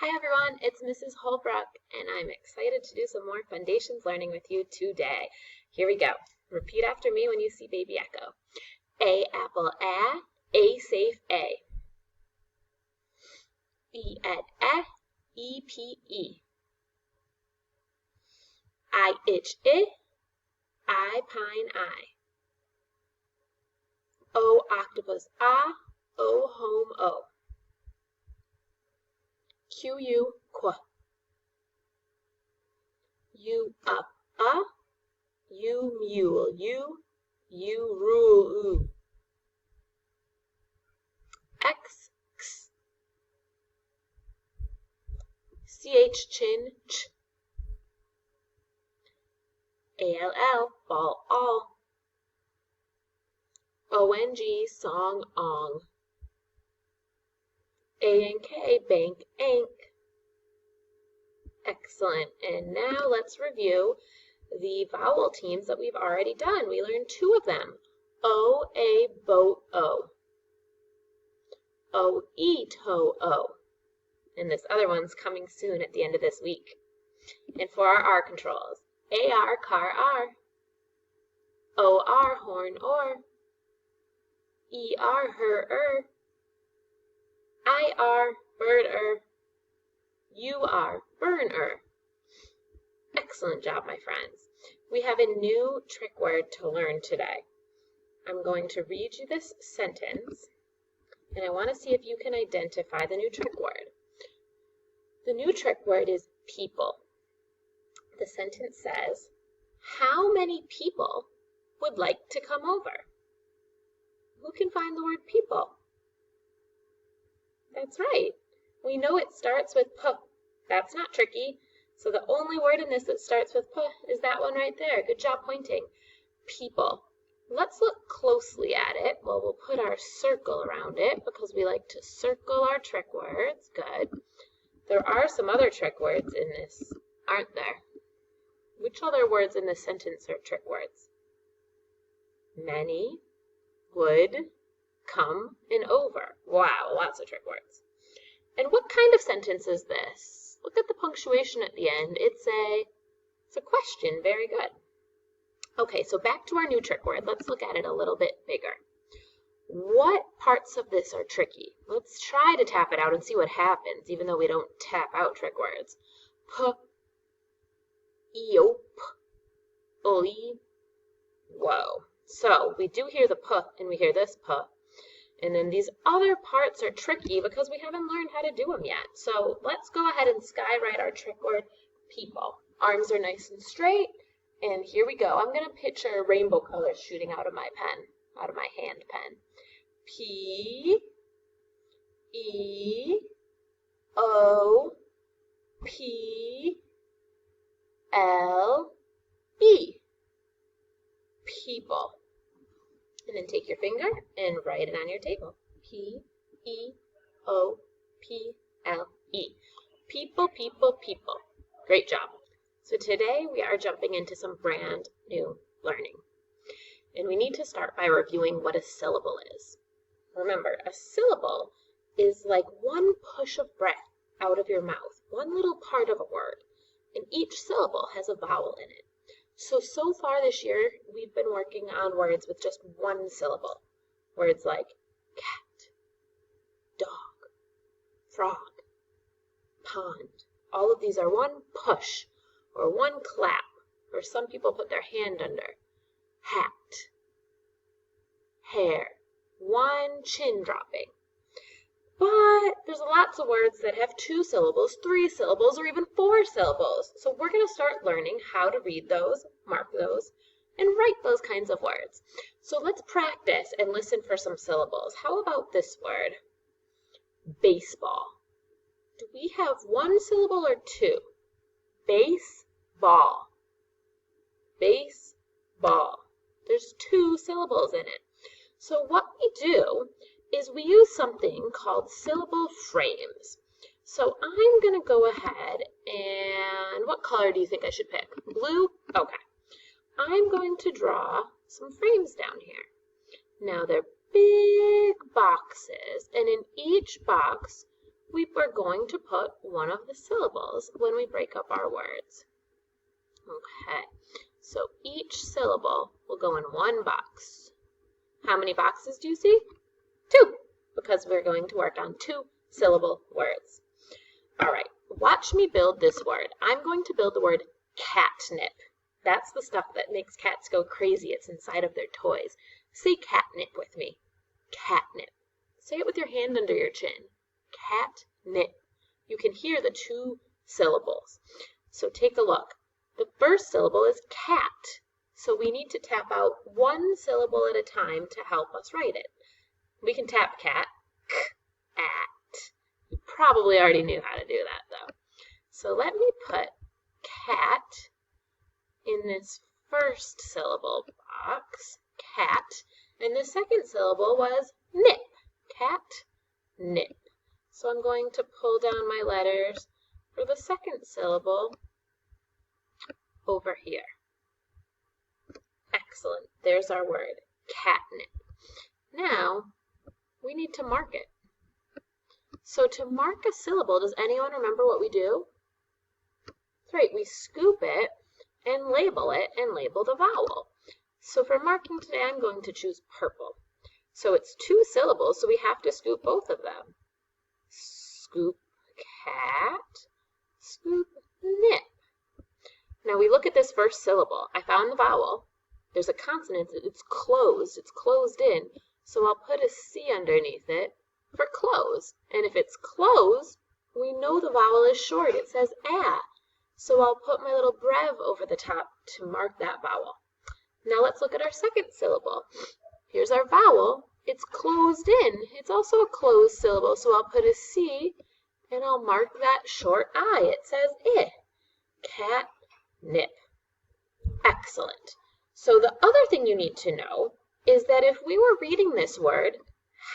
Hi everyone, it's Mrs. Holbrook, and I'm excited to do some more Foundations learning with you today. Here we go. Repeat after me when you see baby echo. A apple a safe a. E at e-p-e. I itch I pine I. O octopus o home o. Q qu. U up U mule U rule oo. X x. CH chin ch. ALL ball all. ONG song ong. ANK bank ank. Excellent. And now let's review the vowel teams that we've already done. We learned 2 of them. O, A, boat, O. O, E, toe, O. And this other one's coming soon at the end of this week. And for our R controls, AR, car, R. OR, horn, or. ER, her, IR, bird, UR, burn, Excellent job, my friends. We have a new trick word to learn today. I'm going to read you this sentence, and I want to see if you can identify the new trick word. The new trick word is people. The sentence says, how many people would like to come over? Who can find the word people? That's right. We know it starts with P. That's not tricky. So the only word in this that starts with P is that one right there. Good job pointing. People. Let's look closely at it. Well, we'll put our circle around it because we like to circle our trick words. Good. There are some other trick words in this, aren't there? Which other words in this sentence are trick words? Many, would, come, and over. Wow, lots of trick words. And what kind of sentence is this? Look at the punctuation at the end. It's a question. Very good. Okay, so back to our new trick word. Let's look at it a little bit bigger. What parts of this are tricky? Let's try to tap it out and see what happens, even though we don't tap out trick words. P, eop, oi, whoa. So we do hear the P and we hear this P. And then these other parts are tricky because we haven't learned how to do them yet. So let's go ahead and skywrite our trick word, people. Arms are nice and straight. And here we go. I'm going to picture rainbow colors shooting out of my pen, out of my hand pen. P, E, O, P, L, E. People. And then take your finger and write it on your table. P, E, O, P, L, E. People, people, people. Great job. So today we are jumping into some brand new learning. And we need to start by reviewing what a syllable is. Remember, a syllable is like one push of breath out of your mouth, one little part of a word. And each syllable has a vowel in it. So far this year, we've been working on words with just one syllable. Words like cat, dog, frog, pond. All of these are one push or one clap, or some people put their hand under. Hat, hair, one chin dropping. But there's lots of words that have 2 syllables, 3 syllables, or even 4 syllables. So we're going to start learning how to read those, mark those, and write those kinds of words. So let's practice and listen for some syllables. How about this word? Baseball. Do we have 1 syllable or 2? Baseball. Baseball. There's 2 syllables in it. So what we do is we use something called syllable frames. So I'm going to go ahead and, what color do you think I should pick? Blue? Okay. I'm going to draw some frames down here. Now they're big boxes, and in each box we are going to put one of the syllables when we break up our words. Okay, so each syllable will go in one box. How many boxes do you see? 2, because we're going to work on 2 syllable words. All right, watch me build this word. I'm going to build the word catnip. That's the stuff that makes cats go crazy. It's inside of their toys. Say catnip with me. Catnip. Say it with your hand under your chin. Catnip. You can hear the 2 syllables. So take a look. The first syllable is cat. So we need to tap out 1 syllable at a time to help us write it. We can tap cat, k-at. You probably already knew how to do that though. So let me put cat in this first syllable box, cat, and the second syllable was nip, cat, nip. So I'm going to pull down my letters for the second syllable over here. Excellent. There's our word, catnip. Now, we need to mark it. So to mark a syllable, does anyone remember what we do? That's right, we scoop it and label the vowel. So for marking today, I'm going to choose purple. So it's 2 syllables, so we have to scoop both of them. Scoop cat, scoop nip. Now we look at this first syllable. I found the vowel. There's a consonant, it's closed in. So I'll put a C underneath it for close. And if it's closed, we know the vowel is short. It says ah. So I'll put my little brev over the top to mark that vowel. Now let's look at our second syllable. Here's our vowel. It's closed in. It's also a closed syllable. So I'll put a C and I'll mark that short I. It says I. Cat, nip. Excellent. So the other thing you need to know is that if we were reading this word,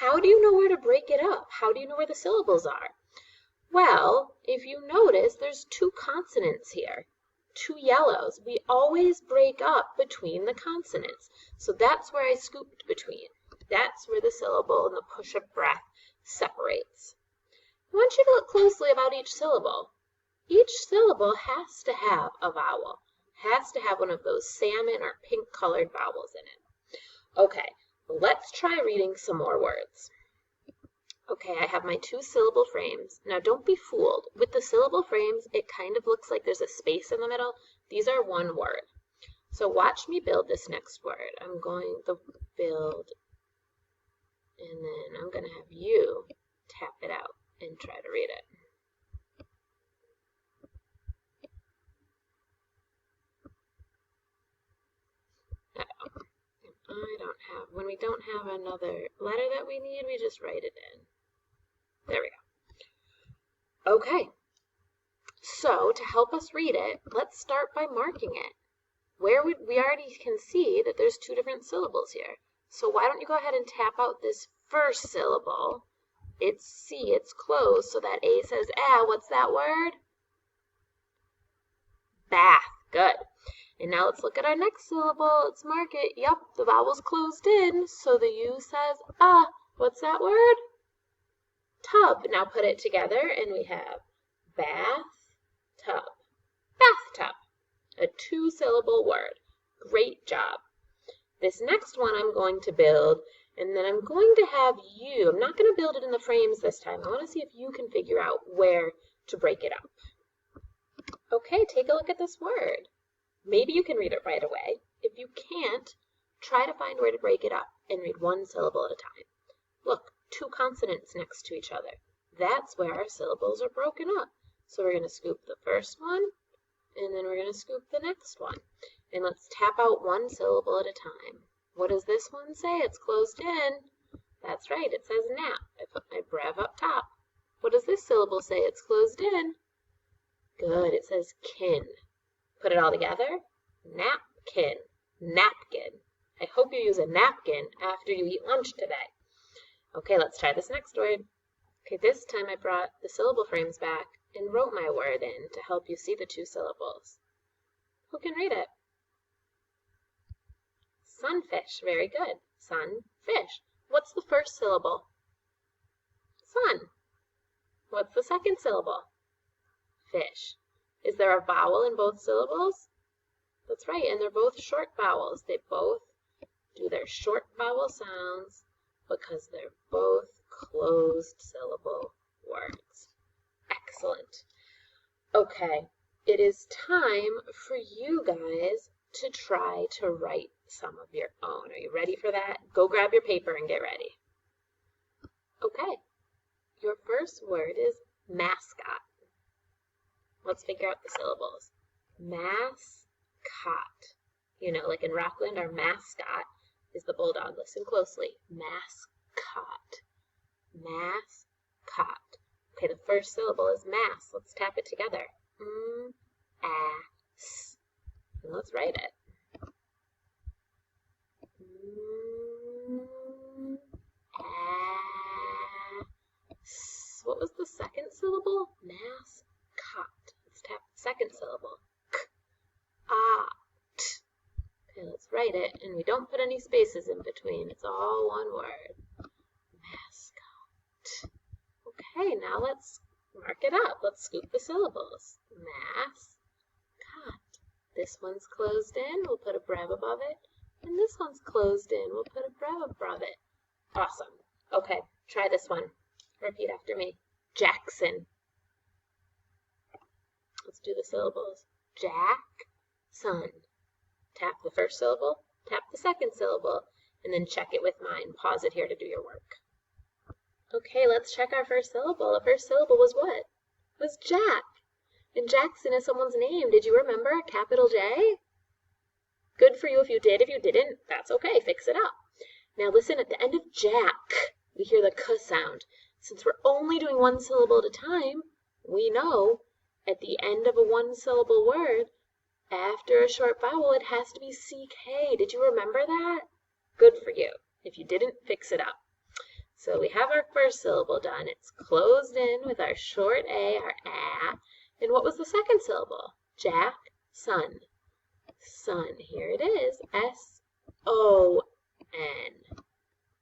how do you know where to break it up? How do you know where the syllables are? Well, if you notice, there's 2 consonants here, 2 yellows. We always break up between the consonants. So that's where I scooped between. That's where the syllable and the push of breath separates. I want you to look closely about each syllable. Each syllable has to have a vowel, has to have one of those salmon or pink colored vowels in it. Okay, let's try reading some more words. Okay, I have my 2 syllable frames. Now don't be fooled. With the syllable frames, it kind of looks like there's a space in the middle. These are one word. So watch me build this next word. I'm going to build, and then I'm going to have you tap it out and try to read it. When we don't have another letter that we need, we just write it in. There we go. Okay, so to help us read it, let's start by marking it. We already can see that there's 2 different syllables here. So why don't you go ahead and tap out this first syllable. It's C, it's closed, so that A says ah. What's that word? Bath. Good. And now let's look at our next syllable. Let's mark it. Yep, the vowel's closed in, so the U says ah. What's that word? Tub. Now put it together, and we have bath, tub. Bathtub. A 2-syllable word. Great job. This next one I'm going to build, and then I'm going to have you. I'm not going to build it in the frames this time. I want to see if you can figure out where to break it up. Okay, take a look at this word. Maybe you can read it right away. If you can't, try to find where to break it up and read 1 syllable at a time. Look, 2 consonants next to each other. That's where our syllables are broken up. So we're going to scoop the first one, and then we're going to scoop the next one. And let's tap out 1 syllable at a time. What does this one say? It's closed in. That's right, it says nap. I put my brev up top. What does this syllable say? It's closed in. Good, it says kin. Put it all together. Napkin. Napkin. I hope you use a napkin after you eat lunch today. Okay, let's try this next word. Okay, this time I brought the syllable frames back and wrote my word in to help you see the 2 syllables. Who can read it? Sunfish. Very good. Sunfish. What's the first syllable? Sun. What's the second syllable? Fish. Is there a vowel in both syllables? That's right, and they're both short vowels. They both do their short vowel sounds because they're both closed syllable words. Excellent. Okay, it is time for you guys to try to write some of your own. Are you ready for that? Go grab your paper and get ready. Okay, your first word is mascot. Let's figure out the syllables. Mascot. You know, like in Rockland, our mascot is the bulldog. Listen closely. Mascot. Mascot. Okay, the first syllable is mass. Let's tap it together. S. And let's write it. What was the second syllable? Mascot. Let's tap the second syllable. K-a-t. Okay, let's write it, and we don't put any spaces in between. It's all one word. Mascot. Okay, now let's mark it up. Let's scoop the syllables. Mascot. This one's closed in. We'll put a brev above it. And this one's closed in. We'll put a brev above it. Awesome. Okay, try this one. Repeat after me. Jackson. Let's do the syllables. Jack-son. Tap the first syllable, tap the second syllable, and then check it with mine. Pause it here to do your work. Okay, let's check our first syllable. The first syllable was what? It was Jack. And Jackson is someone's name. Did you remember? Capital J? Good for you if you did. If you didn't, that's okay. Fix it up. Now listen, at the end of Jack, we hear the K sound. Since we're only doing one syllable at a time, we know at the end of a one-syllable word, after a short vowel, it has to be CK. Did you remember that? Good for you. If you didn't, fix it up. So we have our first syllable done. It's closed in with our short A, our A. And what was the second syllable? Jack, son. Son. Here it is. S-O-N.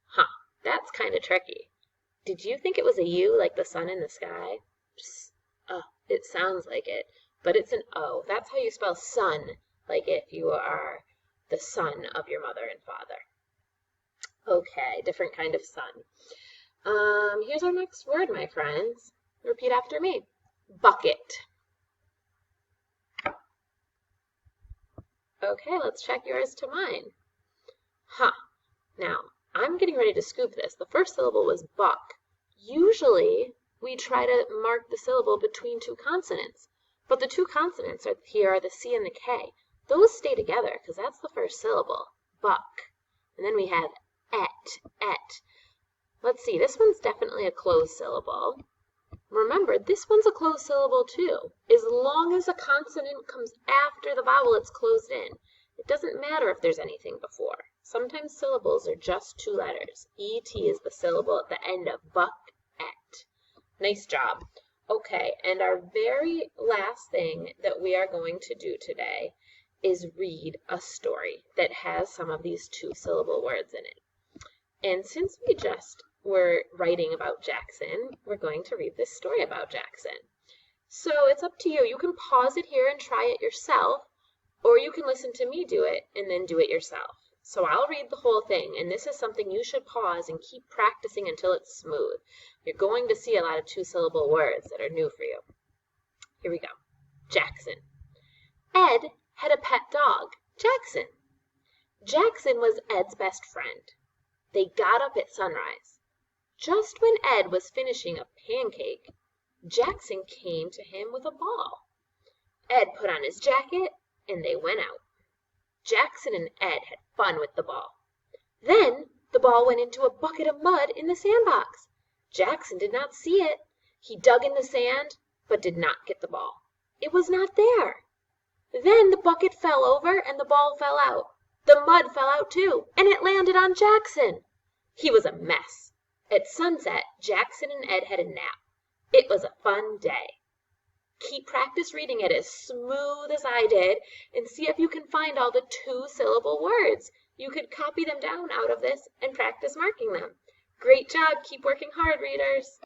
Huh. That's kind of tricky. Did you think it was a U like the sun in the sky? It sounds like it, but it's an O. That's how you spell son, like if you are the son of your mother and father. Okay, different kind of son. Here's our next word, my friends. Repeat after me. Bucket. Okay, let's check yours to mine. Now, I'm getting ready to scoop this. The first syllable was buck. Usually, we try to mark the syllable between two consonants. But the two consonants here are the C and the K. Those stay together because that's the first syllable. Buck. And then we have et. Let's see, this one's definitely a closed syllable. Remember, this one's a closed syllable too. As long as a consonant comes after the vowel, it's closed in. It doesn't matter if there's anything before. Sometimes syllables are just two letters. Et is the syllable at the end of buck, et. Nice job. Okay, and our very last thing that we are going to do today is read a story that has some of these two-syllable words in it. And since we just were writing about Jackson, we're going to read this story about Jackson. So it's up to you. You can pause it here and try it yourself, or you can listen to me do it and then do it yourself. So I'll read the whole thing, and this is something you should pause and keep practicing until it's smooth. You're going to see a lot of two-syllable words that are new for you. Here we go. Jackson. Ed had a pet dog, Jackson. Jackson was Ed's best friend. They got up at sunrise. Just when Ed was finishing a pancake, Jackson came to him with a ball. Ed put on his jacket, and they went out. Jackson and Ed had fun with the ball. Then the ball went into a bucket of mud in the sandbox. Jackson did not see it. He dug in the sand, but did not get the ball. It was not there. Then the bucket fell over and the ball fell out. The mud fell out too, and it landed on Jackson. He was a mess. At sunset, Jackson and Ed had a nap. It was a fun day. Keep practice reading it as smooth as I did, and see if you can find all the two-syllable words. You could copy them down out of this and practice marking them. Great job. Keep working hard, readers.